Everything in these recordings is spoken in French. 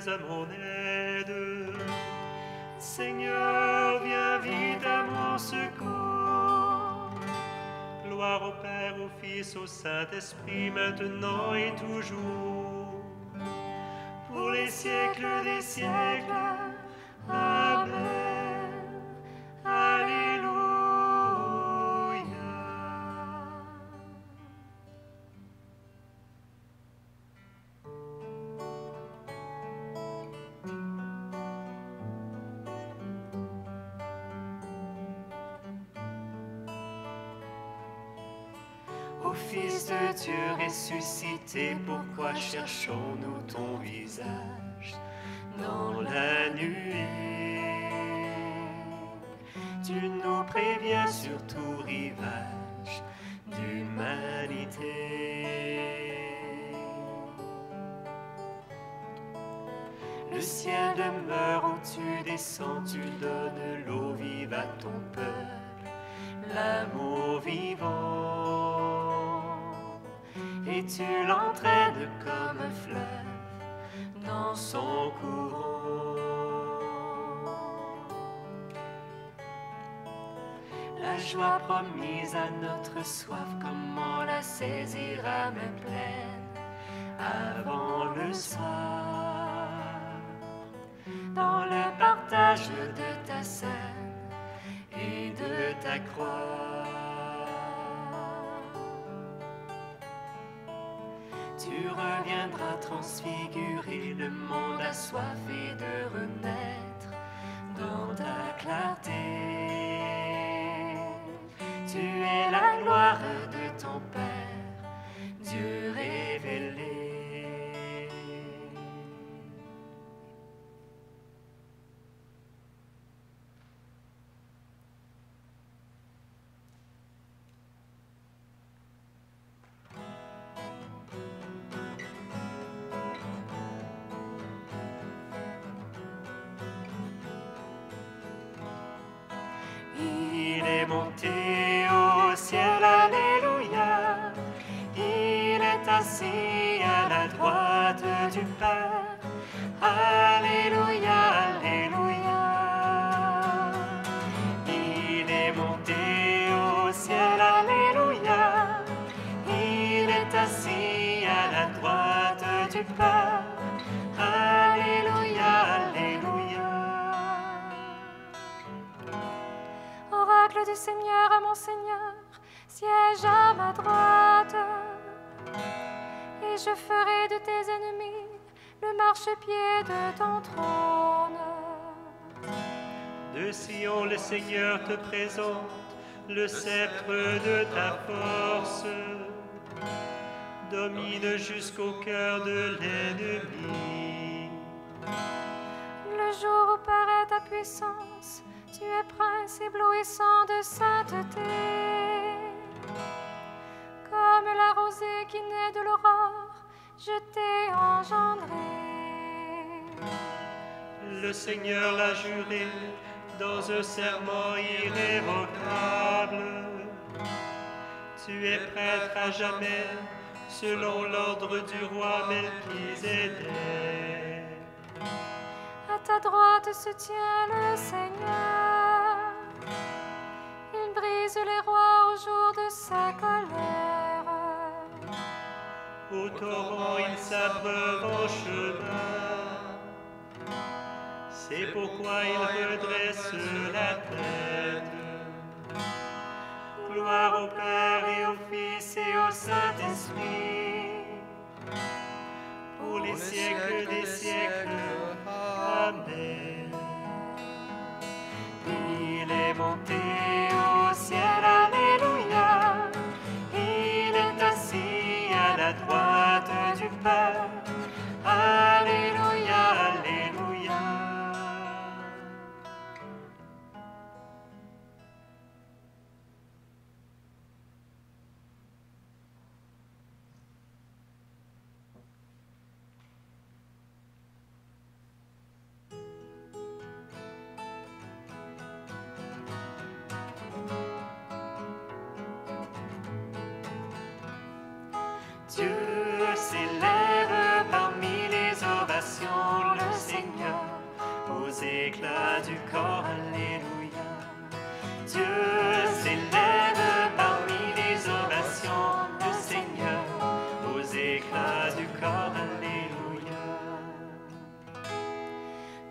viens à mon aide. Seigneur, viens vite à mon secours. Gloire au Père, au Fils, au Saint-Esprit, maintenant et toujours, pour les siècles des siècles. Amen. Alléluia. Ô Fils de Dieu ressuscité, pourquoi cherchons-nous ton visage dans la nuée? Tu nous préviens sur tout rivage d'humanité. Le ciel demeure où tu descends, tu donnes l'eau vive à ton peuple, l'amour vivant. Et tu l'entraînes comme un fleuve dans son courant. La joie promise à notre soif, comment la saisir à main pleine avant le soir? Dans le partage de ta scène et de ta croix. Tu reviendras transfigurer le monde assoiffé de renaître dans ta clarté. Tu es la gloire de ton Père, Dieu révélé. Il est monté au ciel, alléluia. Il est assis à la droite du Père, alléluia, alléluia. Il est monté au ciel, alléluia. Il est assis à la droite du Père, alléluia, alléluia. Oracle du Seigneur à mon Seigneur, siège à ma droite, et je ferai de tes ennemis le marchepied de ton trône. De Sion, le Seigneur te présente le sceptre de ta force. Domine jusqu'au cœur de l'ennemi. Le jour où paraît ta puissance, tu es prince éblouissant de sainteté. Comme la rosée qui naît de l'aurore, je t'ai engendré. Le Seigneur l'a juré dans un serment irrévocable. Tu es prêtre à jamais, selon l'ordre du roi Melchisédek. À ta droite se tient le Seigneur. Il brise les rois au jour de sa colère. Au torrent, il s'abreuve en chemin. C'est pourquoi il redresse la tête. Gloire au Père et au Fils et au Saint-Esprit, pour les siècles des siècles. Amen. Il est monté au ciel, alléluia. Il est assis à la droite du Père, alléluia, alléluia. Dieu s'élève parmi les ovations, le éclats du corps, alléluia. Dieu s'élève parmi les ovations, le Seigneur, aux éclats du corps, alléluia.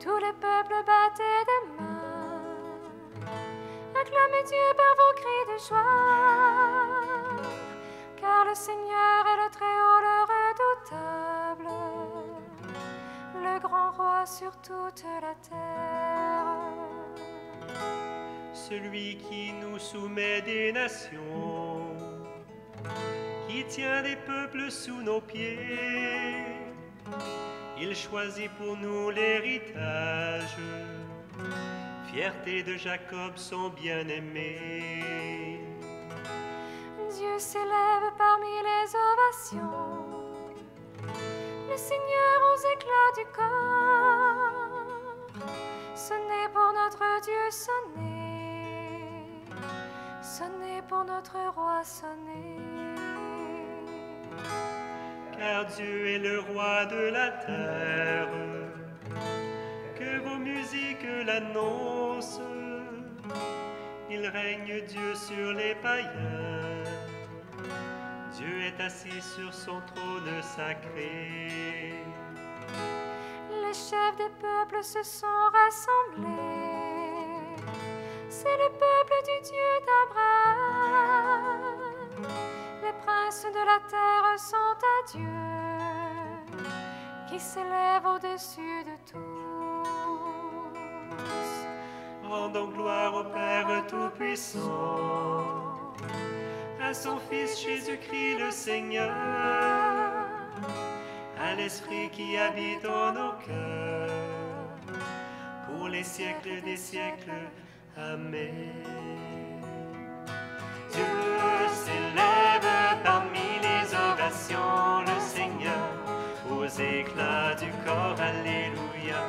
Tous les peuples battaient des mains, acclamez Dieu par vos cris de joie, car le Seigneur est le Très-Haut, le redoutable, le grand roi sur toute la terre. Celui qui nous soumet des nations, qui tient les peuples sous nos pieds, il choisit pour nous l'héritage, fierté de Jacob son bien-aimé. Dieu s'élève parmi les ovations, le Seigneur aux éclats du corps. Sonnez pour notre Dieu, sonnez, sonnez pour notre roi, sonnez. Car Dieu est le roi de la terre, que vos musiques l'annoncent. Il règne Dieu sur les païens, Dieu est assis sur son trône sacré. Les chefs des peuples se sont rassemblés, c'est le peuple du Dieu d'Abraham. Les princes de la terre sont à Dieu, qui s'élève au-dessus de tous. Rendons gloire au Père Tout-Puissant, à son Fils Jésus-Christ le Seigneur, à l'Esprit qui habite en nos cœurs, pour les siècles des siècles. Amen. Dieu s'élève parmi les ovations, le Seigneur, aux éclats du corps, alléluia.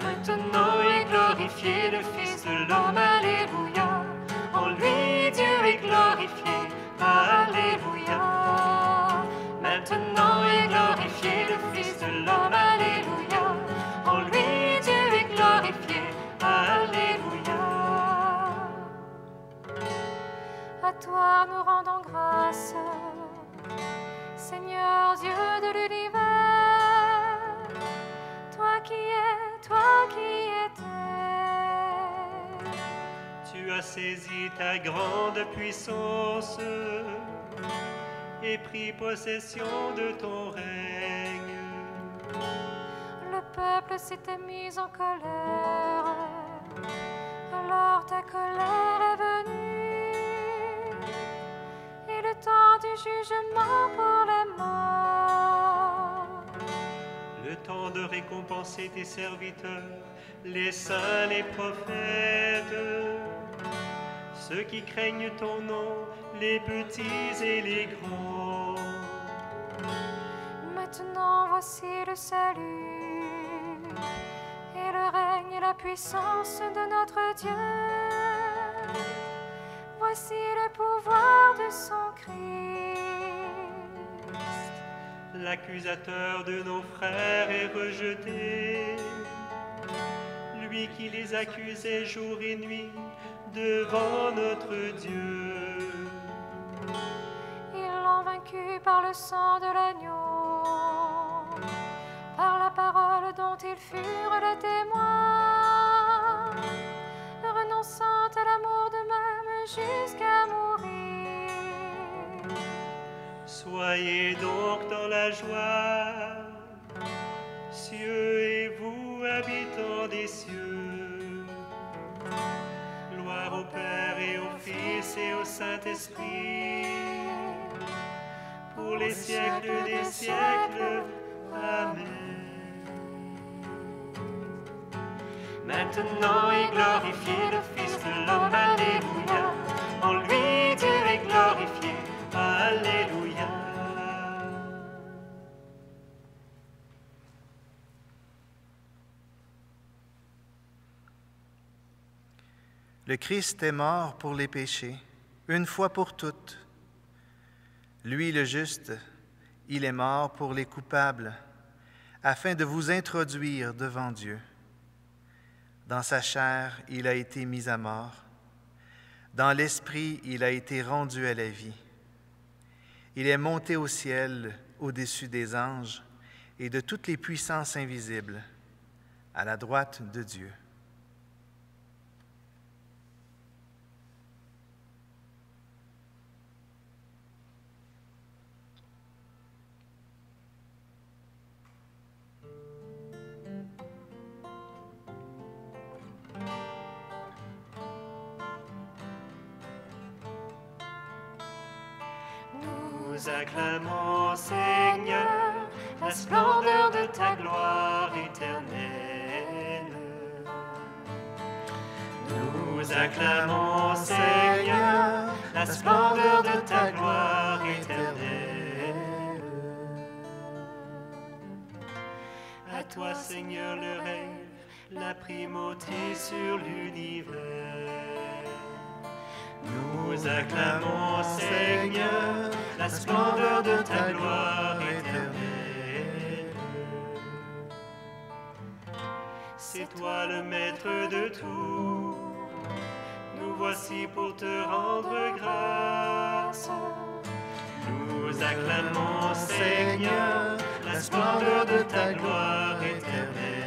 Maintenant est glorifié le Fils de l'homme, alléluia. En lui Dieu est glorifié, alléluia. Maintenant est glorifié le Fils de l'homme, alléluia. En lui Dieu est glorifié, alléluia. À toi nous rendons grâce, Seigneur Dieu de l'univers, toi qui étais. Tu as saisi ta grande puissance et pris possession de ton règne. Le peuple s'était mis en colère, alors ta colère est venue, et le temps du jugement pour les morts. Le temps de récompenser tes serviteurs, les saints, les prophètes, ceux qui craignent ton nom, les petits et les grands. Maintenant voici le salut, et le règne et la puissance de notre Dieu. Voici le pouvoir de son Christ. L'accusateur de nos frères est rejeté, lui qui les accusait jour et nuit devant notre Dieu. Ils l'ont vaincu par le sang de l'agneau, par la parole dont ils furent les témoins, renonçant à l'amour d'eux-mêmes jusqu'à mourir. Soyez donc dans la joie, cieux et vous habitants des cieux. Gloire au Père et au Fils et au Saint-Esprit, pour les siècles des siècles. Amen. Maintenant est glorifié le Fils de l'homme, alléluia. En lui Dieu est glorifié, alléluia. Le Christ est mort pour les péchés, une fois pour toutes. Lui, le juste, il est mort pour les coupables, afin de vous introduire devant Dieu. Dans sa chair, il a été mis à mort. Dans l'esprit, il a été rendu à la vie. Il est monté au ciel, au-dessus des anges et de toutes les puissances invisibles, à la droite de Dieu. Nous acclamons, Seigneur, la splendeur de ta gloire éternelle. Nous acclamons, Seigneur, la splendeur de ta gloire éternelle. À toi, Seigneur, le règne, la primauté sur l'univers. Nous acclamons, Seigneur, la splendeur de ta gloire éternelle. C'est toi le maître de tout. Nous voici pour te rendre grâce. Nous acclamons, Seigneur, la splendeur de ta gloire éternelle.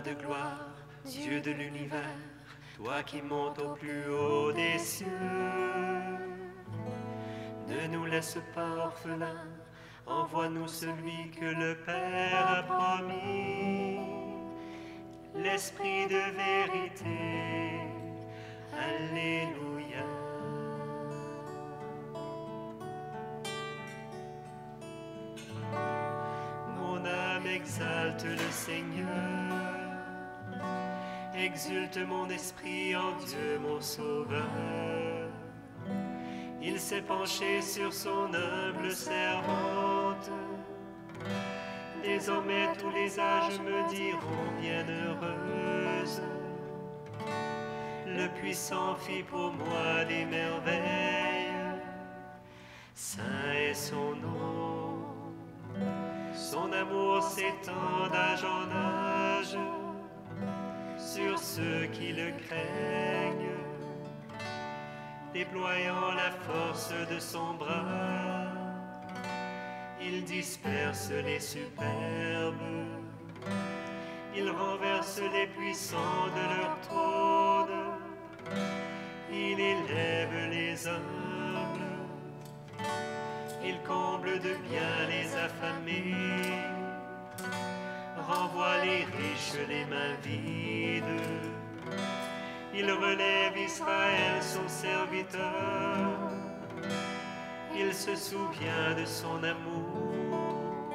De gloire, Dieu de l'univers, toi qui montes au plus haut des cieux, ne nous laisse pas orphelins, envoie-nous celui que le Père a promis, l'Esprit de vérité. Alléluia. Mon âme exalte le Seigneur. Exulte mon esprit en Dieu mon Sauveur. Il s'est penché sur son humble servante. Désormais tous les âges me diront bienheureuse. Le puissant fit pour moi des merveilles. Saint est son nom. Son amour s'étend d'âge en âge sur ceux qui le craignent, déployant la force de son bras, il disperse les superbes, il renverse les puissants de leur trône, il élève les humbles, il comble de bien les affamés, renvoie les riches les mains vides. Il relève Israël son serviteur. Il se souvient de son amour,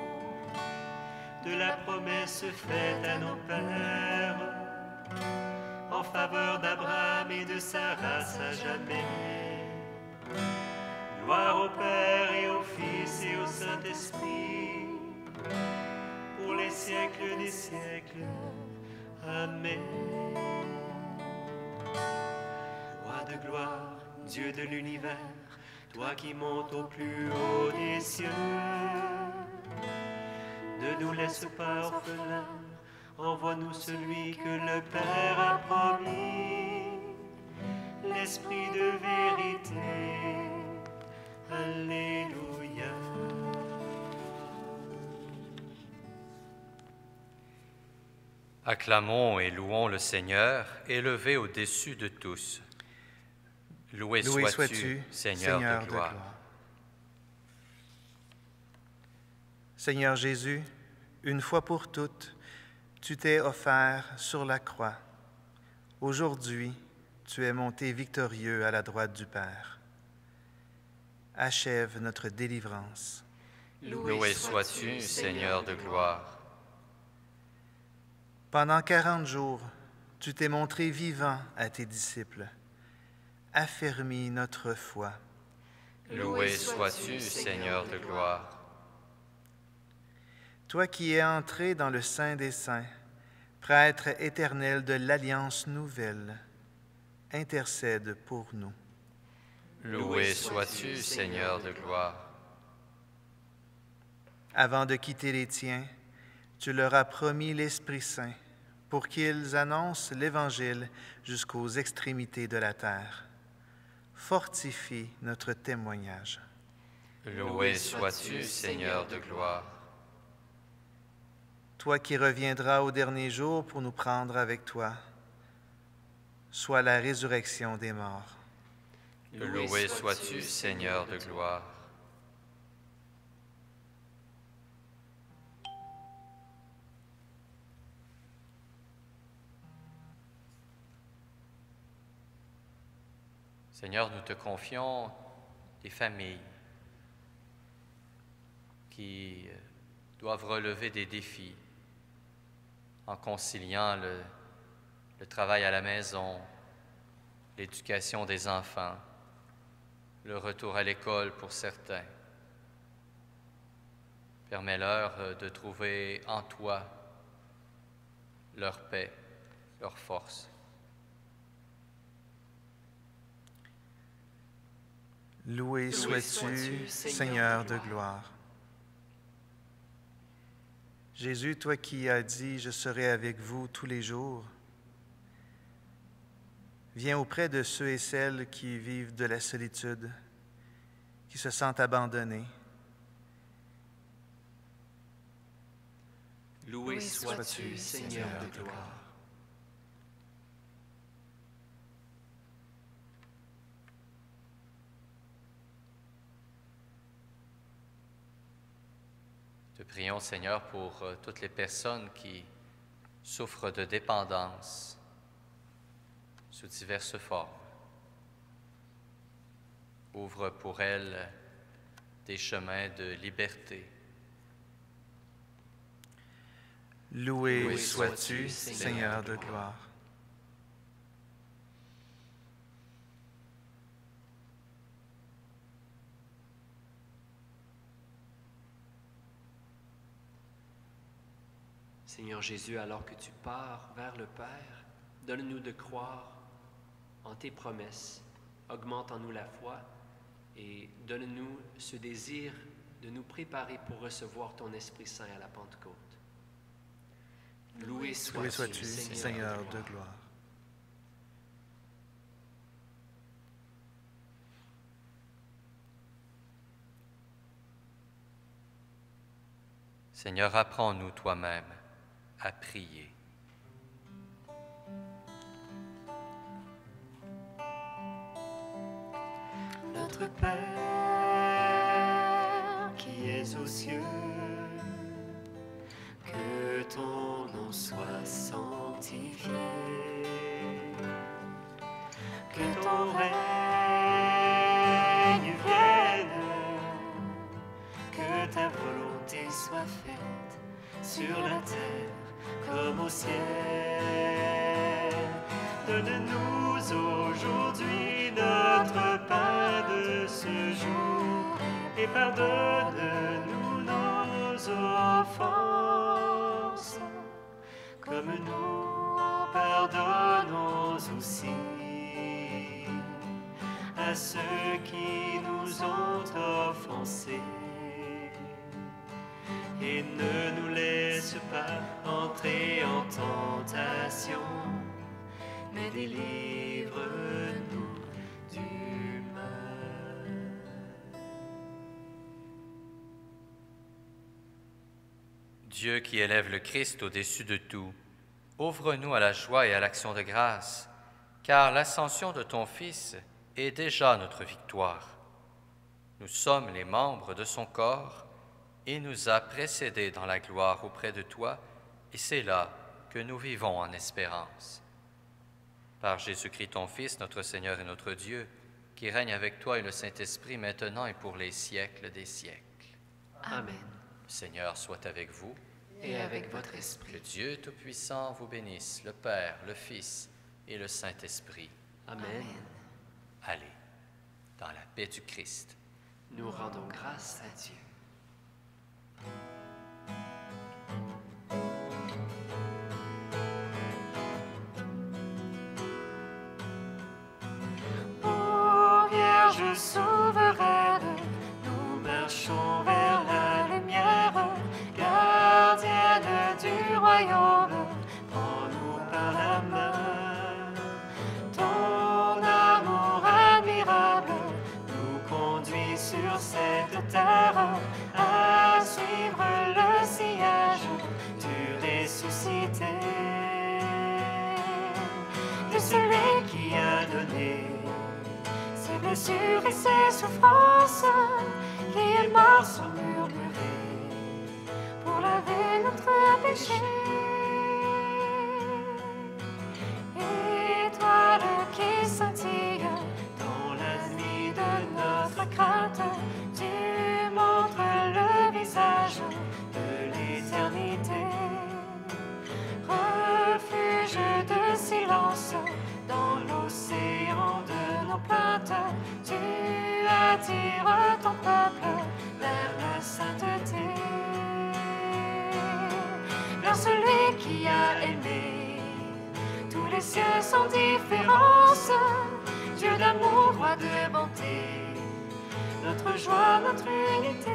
de la promesse faite à nos pères, en faveur d'Abraham et de sa race à jamais. Gloire au Père et au Fils et au Saint-Esprit, pour les siècles des siècles. Amen. Roi de gloire, Dieu de l'univers, toi qui montes au plus haut des cieux, ne nous laisse pas orphelins, envoie-nous celui que le Père a promis, l'Esprit de vérité. Alléluia. Acclamons et louons le Seigneur, élevé au-dessus de tous. Loué sois-tu, Seigneur de gloire. Seigneur Jésus, une fois pour toutes, tu t'es offert sur la croix. Aujourd'hui, tu es monté victorieux à la droite du Père. Achève notre délivrance. Loué sois-tu, Seigneur de gloire. Pendant 40 jours, tu t'es montré vivant à tes disciples. Affermis notre foi. Loué sois-tu, Seigneur de gloire. Toi qui es entré dans le Saint des Saints, prêtre éternel de l'Alliance nouvelle, intercède pour nous. Loué sois-tu, Seigneur de gloire. Avant de quitter les tiens, tu leur as promis l'Esprit Saint pour qu'ils annoncent l'Évangile jusqu'aux extrémités de la terre. Fortifie notre témoignage. Loué sois-tu, Seigneur de gloire. Toi qui reviendras au dernier jour pour nous prendre avec toi, sois la résurrection des morts. Loué sois-tu, Seigneur de gloire. Seigneur, nous te confions des familles qui doivent relever des défis en conciliant le travail à la maison, l'éducation des enfants, le retour à l'école pour certains. Permets-leur de trouver en toi leur paix, leur force. Loué sois-tu, Seigneur de gloire. Jésus, toi qui as dit « Je serai avec vous tous les jours », viens auprès de ceux et celles qui vivent de la solitude, qui se sentent abandonnés. Loué sois-tu, Seigneur de gloire. Te prions, Seigneur, pour toutes les personnes qui souffrent de dépendance sous diverses formes. Ouvre pour elles des chemins de liberté. Loué sois-tu, Seigneur de gloire. Seigneur Jésus, alors que tu pars vers le Père, donne-nous de croire en tes promesses, augmente en nous la foi et donne-nous ce désir de nous préparer pour recevoir ton Esprit Saint à la Pentecôte. Loué sois-tu, Seigneur de gloire. Seigneur, apprends-nous toi-même à prier. Notre Père qui es aux cieux, que ton nom soit sanctifié, que ton règne vienne, que ta volonté soit faite sur la terre comme au ciel. Donne-nous aujourd'hui notre pain de ce jour et pardonne-nous nos offenses, comme nous pardonnons aussi à ceux qui nous ont offensés. Et ne nous laisse pas entrer en tentation, mais délivre-nous du mal. Dieu qui élève le Christ au-dessus de tout, ouvre-nous à la joie et à l'action de grâce, car l'ascension de ton Fils est déjà notre victoire. Nous sommes les membres de son corps, et nous a précédés dans la gloire auprès de toi, et c'est là que nous vivons en espérance. Par Jésus-Christ, ton Fils, notre Seigneur et notre Dieu, qui règne avec toi et le Saint-Esprit maintenant et pour les siècles des siècles. Amen. Le Seigneur soit avec vous. et avec votre esprit. Que Dieu Tout-Puissant vous bénisse, le Père, le Fils et le Saint-Esprit. Amen. Allez, dans la paix du Christ. Nous rendons grâce à Dieu. Ô Vierge souveraine, nous marchons vers la lumière, gardienne du royaume, prends-nous par la main. Ton amour admirable nous conduit sur cette terre à suivre le sillage du ressuscité. De celui qui a donné ses blessures et ses souffrances, qui est mort sans murmurer pour laver notre péché. Étoile qui scintille dans la nuit de notre crainte, tu montres le visage de l'éternité. Refuge de silence dans l'océan de nos plaintes, tu attires ton peuple vers la sainteté. Vers celui qui a aimé, tous les cieux sans différence, Dieu d'amour, roi de bonté, notre joie, notre unité.